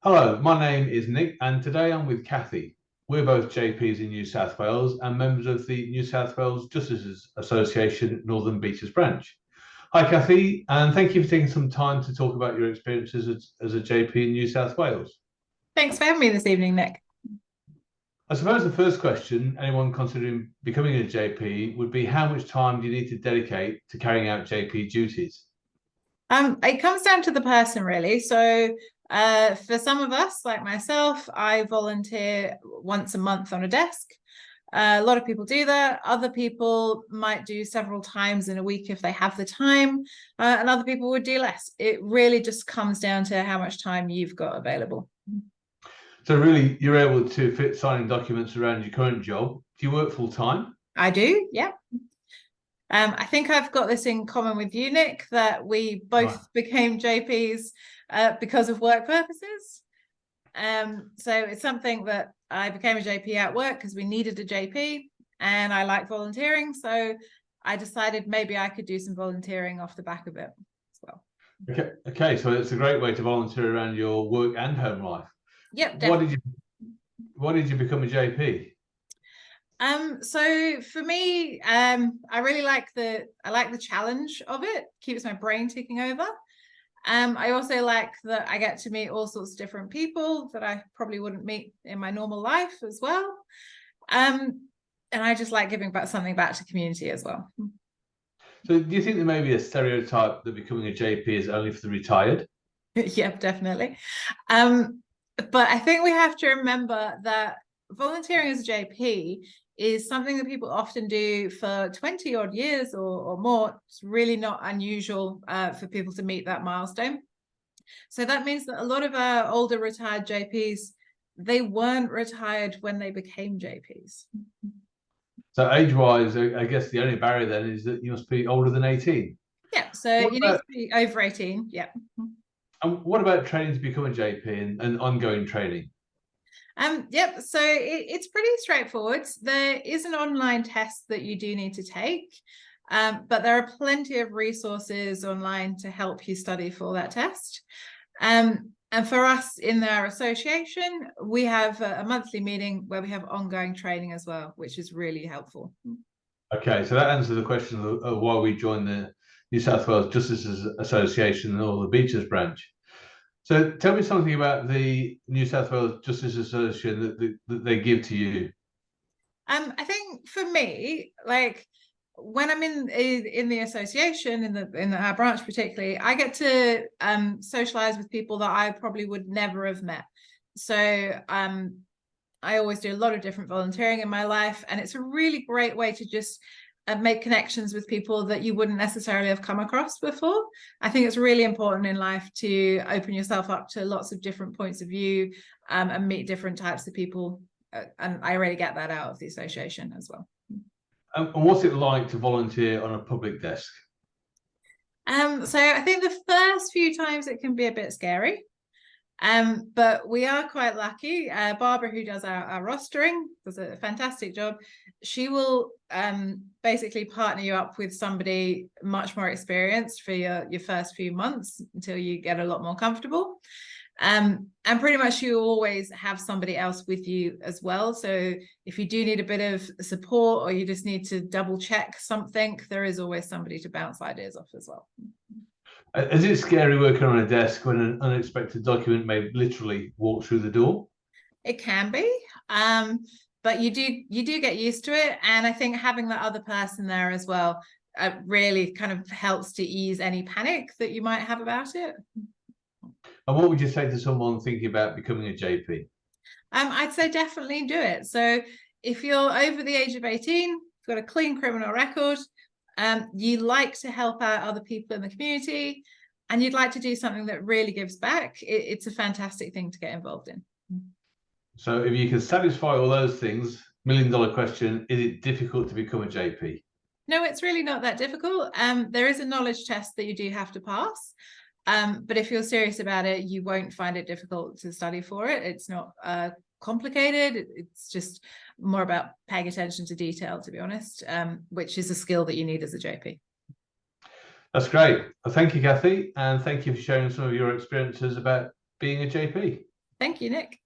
Hello, my name is Nick, and today I'm with Cathy. We're both JPs in New South Wales and members of the New South Wales Justices Association Northern Beaches branch. Hi, Cathy, and thank you for taking some time to talk about your experiences as a JP in New South Wales. Thanks for having me this evening, Nick. I suppose the first question anyone considering becoming a JP would be how much time do you need to dedicate to carrying out JP duties? It comes down to the person, really. So, for some of us, like myself, I volunteer once a month on a desk. A lot of people do that. Other people might do several times in a week if they have the time, and other people would do less. It really just comes down to how much time you've got available. So really, you're able to fit signing documents around your current job. Do you work full time? I do, yeah. I think I've got this in common with you, Nick, that we both became JPs because of work purposes. So it's something that I became a JP at work because we needed a JP and I like volunteering. So I decided maybe I could do some volunteering off the back of it as well. Okay, so it's a great way to volunteer around your work and home life. Yep, Why definitely. did you become a JP? So for me, I really like the challenge of it. Keeps my brain ticking over. I also like that I get to meet all sorts of different people that I probably wouldn't meet in my normal life as well. And I just like giving back something back to community as well. So do you think there may be a stereotype that becoming a JP is only for the retired? Yep, definitely. But I think we have to remember that volunteering as a JP is something that people often do for 20 odd years or more. It's really not unusual for people to meet that milestone. So that means that a lot of our older retired JPs, they weren't retired when they became JPs. So age-wise, I guess the only barrier then is that you must be older than 18. Yeah, so What you need about, to be over 18. Yeah. and what about training to become a JP and ongoing training? Yep, so it's pretty straightforward. There is an online test that you do need to take, but there are plenty of resources online to help you study for that test. And for us in our association, we have a monthly meeting where we have ongoing training as well, which is really helpful. Okay, so that answers the question of why we joined the New South Wales Justices Association and all the Beaches branch. So tell me something about the New South Wales Justice Association that they give to you. I think for me, like when I'm in the association in our branch particularly, I get to socialize with people that I probably would never have met. So I always do a lot of different volunteering in my life, and it's a really great way to just make connections with people that you wouldn't necessarily have come across before. I think it's really important in life to open yourself up to lots of different points of view and meet different types of people. And I really get that out of the association as well. And what's it like to volunteer on a public desk? So I think the first few times it can be a bit scary. But we are quite lucky. Barbara, who does our rostering, does a fantastic job. She will basically partner you up with somebody much more experienced for your first few months until you get a lot more comfortable. And pretty much you always have somebody else with you as well. So if you do need a bit of support or you just need to double check something, there is always somebody to bounce ideas off as well. Is it scary working on a desk when an unexpected document may literally walk through the door? It can be, but you do get used to it, and I think having that other person there as well really kind of helps to ease any panic that you might have about it. And what would you say to someone thinking about becoming a JP? I'd say definitely do it. So if you're over the age of 18, you've got a clean criminal record, you like to help out other people in the community, and you'd like to do something that really gives back, it's a fantastic thing to get involved in. So if you can satisfy all those things, $1 million question, is it difficult to become a JP? No, it's really not that difficult. There is a knowledge test that you do have to pass. But if you're serious about it, you won't find it difficult to study for it. It's not complicated. It's just more about paying attention to detail, to be honest, which is a skill that you need as a JP. That's great. Well, thank you, Cathy, and thank you for sharing some of your experiences about being a JP. Thank you, Nick.